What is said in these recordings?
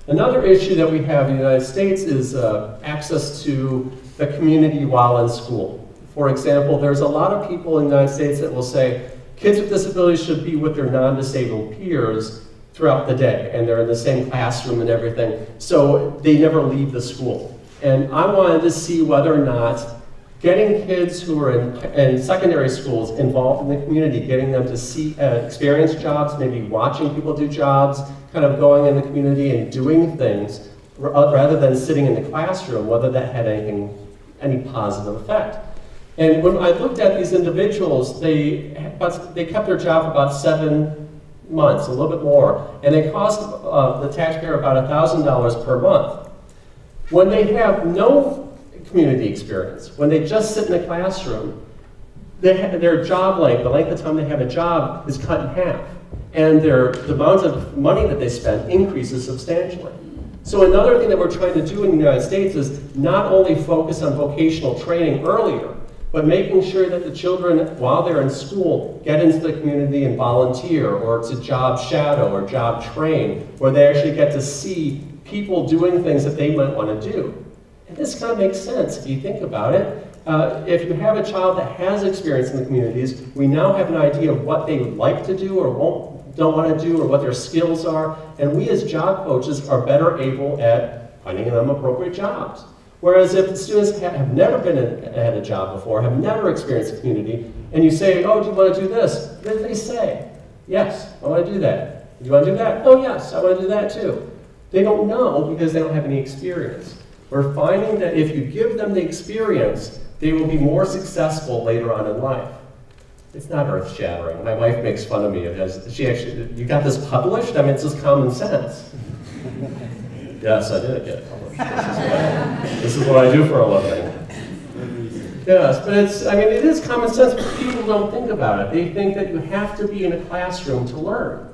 Another issue that we have in the United States is access to the community while in school. For example, there's a lot of people in the United States that will say kids with disabilities should be with their non-disabled peers throughout the day, and they're in the same classroom and everything, so they never leave the school. And I wanted to see whether or not getting kids who are in secondary schools involved in the community, getting them to see, experience jobs, maybe watching people do jobs, kind of going in the community and doing things, rather than sitting in the classroom, whether that had any positive effect. And when I looked at these individuals, they kept their job for about 7 months, a little bit more, and they cost the taxpayer about $1,000 per month. When they have no community experience, when they just sit in the classroom, their job length, the length of time they have a job, is cut in half. And the amount of money that they spend increases substantially. So another thing that we're trying to do in the United States is not only focus on vocational training earlier, but making sure that the children, while they're in school, get into the community and volunteer, or to job shadow or job train, where they actually get to see people doing things that they might want to do. And this kind of makes sense if you think about it. If you have a child that has experience in the communities, we now have an idea of what they like to do or don't want to do, or what their skills are, and we as job coaches are better able at finding them appropriate jobs. Whereas if the students have never had a job before, have never experienced a community, and you say, oh, do you want to do this? Then they say, yes, I want to do that. Do you want to do that? Oh, yes, I want to do that too. They don't know because they don't have any experience. We're finding that if you give them the experience, they will be more successful later on in life. It's not earth-shattering. My wife makes fun of me. She actually, you got this published? I mean, it's just common sense. Yes, I did get it published. This is what I do for a living. Yes, but it is common sense, but people don't think about it. They think that you have to be in a classroom to learn.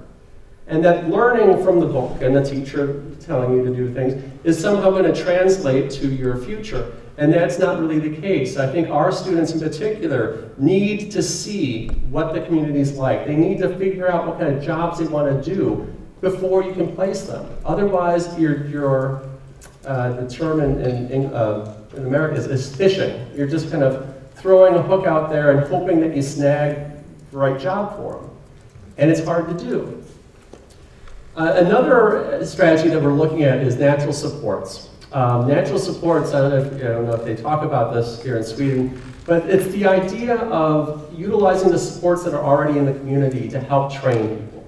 And that learning from the book and the teacher telling you to do things is somehow going to translate to your future. And that's not really the case. I think our students in particular need to see what the community is like. They need to figure out what kind of jobs they want to do before you can place them. Otherwise, the term in America is fishing. You're just kind of throwing a hook out there and hoping that you snag the right job for them. And it's hard to do. Another strategy that we're looking at is natural supports. Natural supports, I don't know if they talk about this here in Sweden, but it's the idea of utilizing the supports that are already in the community to help train people.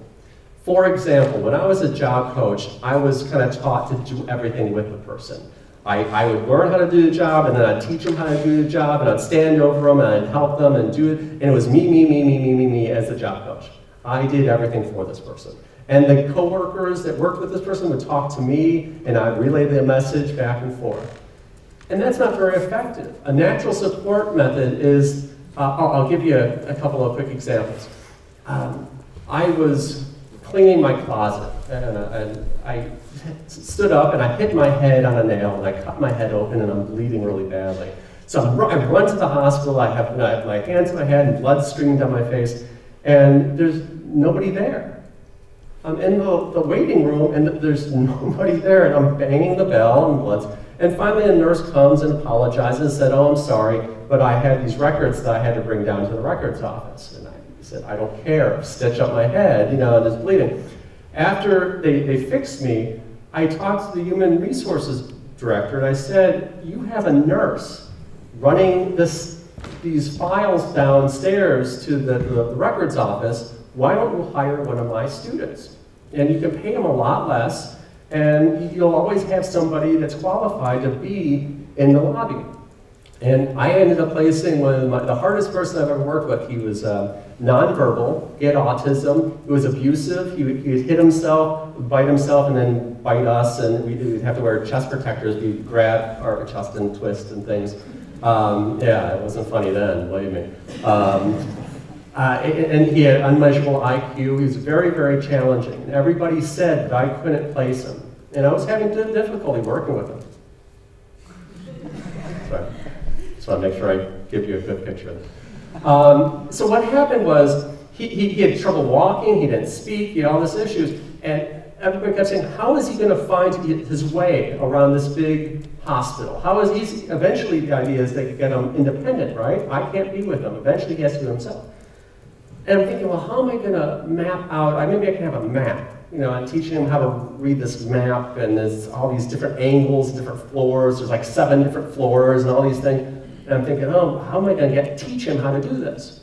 For example, when I was a job coach, I was kind of taught to do everything with the person. I would learn how to do the job, and then I'd teach them how to do the job, and I'd stand over them, and I'd help them and do it, and it was me as the job coach. I did everything for this person. And the coworkers that worked with this person would talk to me, and I'd relay the message back and forth. And that's not very effective. A natural support method is, I'll give you a couple of quick examples. I was cleaning my closet, and I stood up and I hit my head on a nail, and I cut my head open, and I'm bleeding really badly. So I run to the hospital, I have my hands to my head, and blood streaming down my face, and there's nobody there. I'm in the waiting room, and there's nobody there, and I'm banging the bell, and blood's... And finally a nurse comes and apologizes and said, oh, I'm sorry, but I had these records that I had to bring down to the records office. And I said, I don't care, stitch up my head, and it's bleeding. After they fixed me, I talked to the human resources director, and I said, you have a nurse running these files downstairs to the records office. Why don't you hire one of my students? And you can pay them a lot less, and you'll always have somebody that's qualified to be in the lobby. And I ended up placing the hardest person I've ever worked with. He was nonverbal, he had autism, he was abusive, he would hit himself, bite himself, and then bite us, and we'd have to wear chest protectors. We'd grab our chest and twist and things. Yeah, it wasn't funny then, believe me. And he had unmeasurable IQ. He was very, very challenging. And everybody said that I couldn't place him. And I was having difficulty working with him. Sorry. Just want to make sure I give you a good picture of it. So what happened was he had trouble walking, he didn't speak, he had all these issues. And everybody kept saying, how is he going to find his way around this big hospital? How is he, eventually the idea is they could get him independent, right? I can't be with him. Eventually he has to do it himself. And I'm thinking, well, how am I going to map out, maybe I can have a map, you know, and teaching him how to read this map, and there's all these different angles, different floors, there's like 7 different floors and all these things. And I'm thinking, oh, how am I going to teach him how to do this?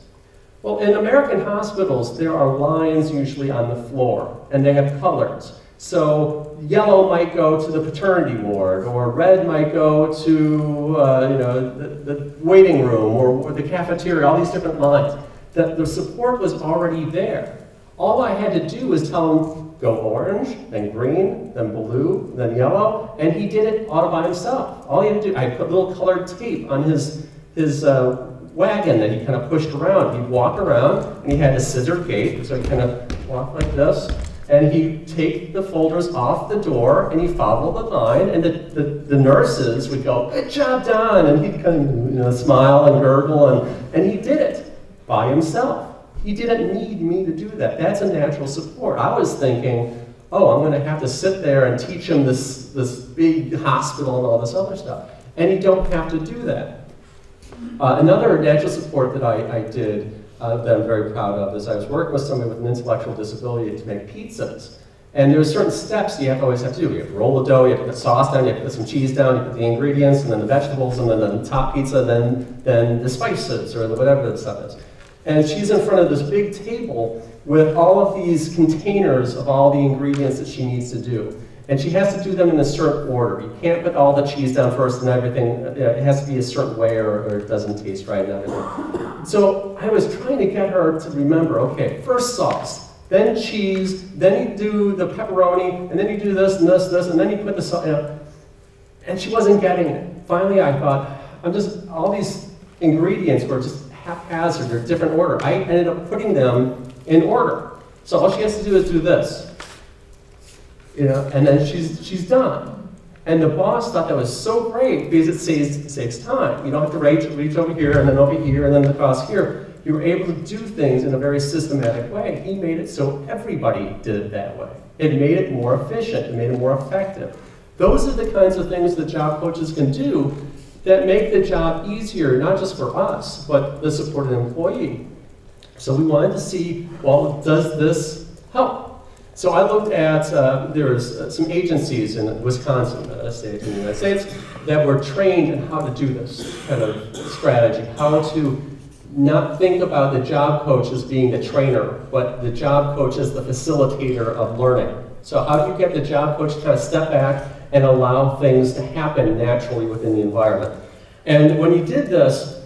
Well, in American hospitals, there are lines usually on the floor, and they have colors. So yellow might go to the paternity ward, or red might go to you know, the waiting room, or the cafeteria, all these different lines. The support was already there. All I had to do was tell him, go orange, then green, then blue, then yellow, and he did it all by himself. All he had to do, I put little colored tape on his wagon that he kind of pushed around. He'd walk around, and he had a scissor gait, so he kind of walked like this, and he'd take the folders off the door, and he'd follow the line, and the nurses would go, good job, Don, and he'd kind of, you know, smile and gurgle, and he did it by himself. He didn't need me to do that. That's a natural support. I was thinking, oh, I'm going to have to sit there and teach him this big hospital and all this other stuff. And you don't have to do that. Another natural support that I did that I'm very proud of is I was working with somebody with an intellectual disability to make pizzas. And there are certain steps you always have to do. You have to roll the dough, you have to put sauce down, you have to put some cheese down, you put the ingredients, and then the vegetables, and then the top pizza, then the spices, or whatever the stuff is. And she's in front of this big table with all of these containers of all the ingredients that she needs to do. And she has to do them in a certain order. You can't put all the cheese down first and everything. It has to be a certain way or it doesn't taste right and everything. So I was trying to get her to remember, okay, first sauce, then cheese, then you do the pepperoni, and then you do this and this and this, and then you put the sauce, you know. And she wasn't getting it. Finally, I thought, all these ingredients were just haphazard or different order. I ended up putting them in order. So all she has to do is do this. You know, and then she's done. And the boss thought that was so great because it saves time. You don't have to reach over here and then over here and then across here. You were able to do things in a very systematic way. He made it so everybody did it that way. It made it more efficient. It made it more effective. Those are the kinds of things that job coaches can do that make the job easier, not just for us, but the supported employee. So we wanted to see, well, does this help? So I looked at, there's some agencies in Wisconsin, a state in the United States, that were trained in how to do this kind of strategy, how to not think about the job coach as being the trainer, but the job coach as the facilitator of learning. So how do you get the job coach to kind of step back and allow things to happen naturally within the environment? And when you did this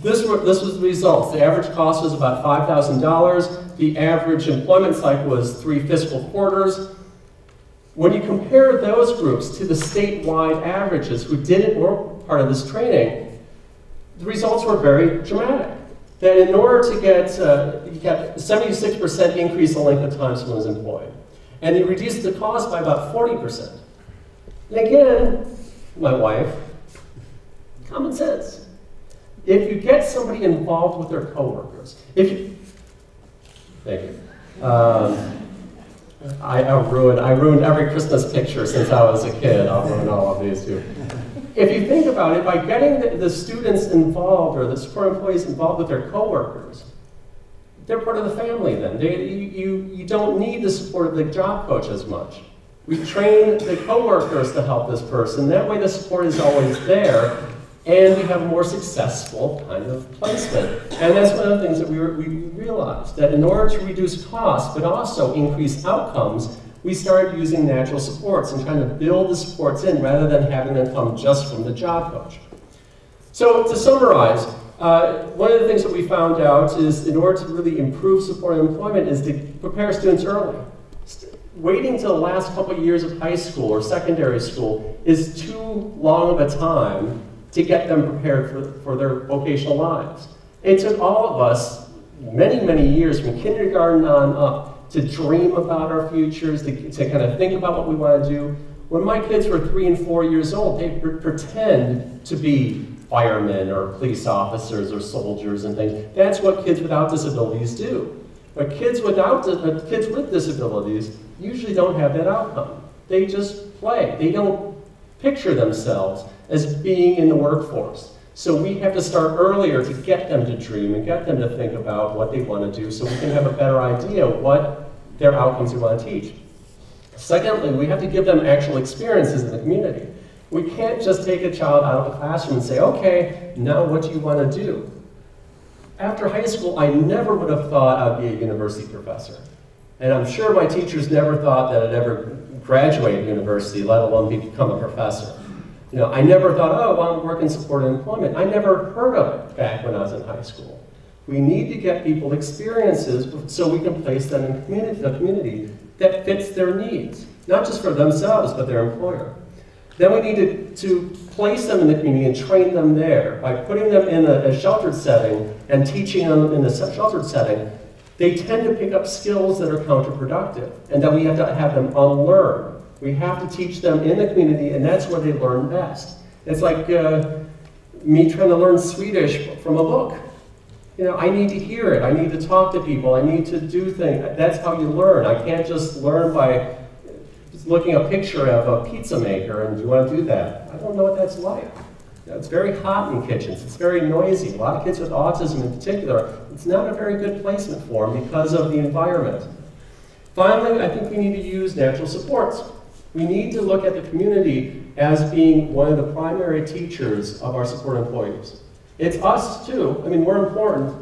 was the results. The average cost was about $5,000. The average employment cycle was 3 fiscal quarters. When you compare those groups to the statewide averages who didn't work part of this training, the results were very dramatic. That in order to get, you got 76% increase in length of time someone was employed. And you reduced the cost by about 40%. And again, my wife, common sense. If you get somebody involved with their coworkers, thank you. I ruined every Christmas picture since I was a kid. I'll ruin all of these too. If you think about it, by getting the students involved or the support employees involved with their coworkers, they're part of the family then. You don't need the support of the job coach as much. We train the coworkers to help this person. That way the support is always there, and we have a more successful kind of placement. And that's one of the things that we realized, that in order to reduce costs, but also increase outcomes, we started using natural supports and trying to build the supports in rather than having them come just from the job coach. So to summarize, one of the things that we found out is in order to really improve support and employment is to prepare students early. Waiting till the last couple of years of high school or secondary school is too long of a time to get them prepared for their vocational lives. It took all of us many, many years from kindergarten on up to dream about our futures, to kind of think about what we want to do. When my kids were 3 and 4 years old, they pretend to be firemen or police officers or soldiers and things. That's what kids without disabilities do. But kids with disabilities usually don't have that outcome. They just play. They don't picture themselves as being in the workforce. So we have to start earlier to get them to dream and get them to think about what they want to do so we can have a better idea of what their outcomes we want to teach. Secondly, we have to give them actual experiences in the community. We can't just take a child out of the classroom and say, okay, now what do you want to do? After high school, I never would have thought I'd be a university professor. And I'm sure my teachers never thought that I'd ever graduate university, let alone become a professor. You know, I never thought, oh, well, I'm working supported employment. I never heard of it back when I was in high school. We need to get people experiences so we can place them in a community that fits their needs, not just for themselves, but their employer. Then we need to place them in the community and train them there. By putting them in a sheltered setting and teaching them in a sheltered setting, they tend to pick up skills that are counterproductive, and that we have to have them unlearn. We have to teach them in the community, and that's where they learn best. It's like me trying to learn Swedish from a book. You know, I need to hear it. I need to talk to people. I need to do things. That's how you learn. I can't just learn by just looking at a picture of a pizza maker and you want to do that. I don't know what that's like. You know, it's very hot in kitchens. It's very noisy. A lot of kids with autism in particular, it's not a very good placement for them because of the environment. Finally, I think we need to use natural supports. We need to look at the community as being one of the primary teachers of our support employees. It's us too. I mean, we're important,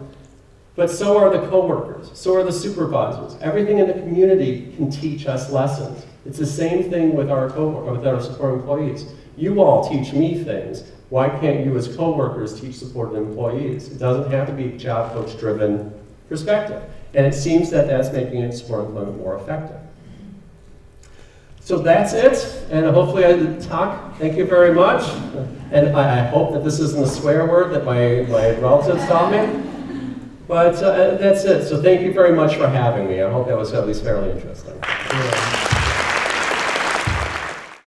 but so are the coworkers, so are the supervisors. Everything in the community can teach us lessons. It's the same thing with our support employees. You all teach me things. Why can't you as coworkers teach supported employees? It doesn't have to be job coach driven perspective. And it seems that that's making support employment more effective. So that's it, and hopefully I didn't talk. Thank you very much. And I hope that this isn't a swear word that my relatives taught me. But that's it. So thank you very much for having me. I hope that was at least fairly interesting. Yeah.